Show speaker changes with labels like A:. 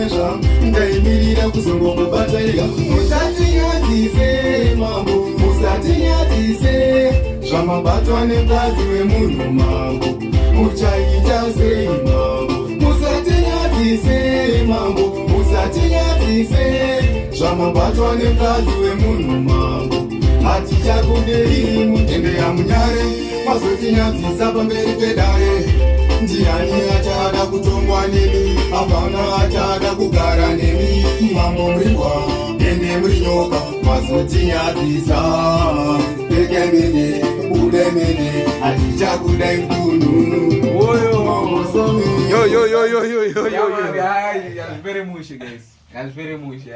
A: mesha ndaimirira kuzongokubataira. Musatinyadzise mambo, musatinyadzise zvamabatwa nemukadzi wemunhu mambo, muchaita sei mambo? Musatinyadzise mambo, musatinyadzise zvamabatwa nemukadzi wemunhu mambo, hatichakudei mutende yamunyare mazotinyadzisa pamberi pedare. Ndiani achada kutongwa nemi? Hapana achada kugara nemi. Mambo murigwa ende muri nyoka mazotinyadzisa. Peke mene ude mene hatichakudai mkunu.
B: Yo. Yeah, man, yeah, very much, guys. That's very much.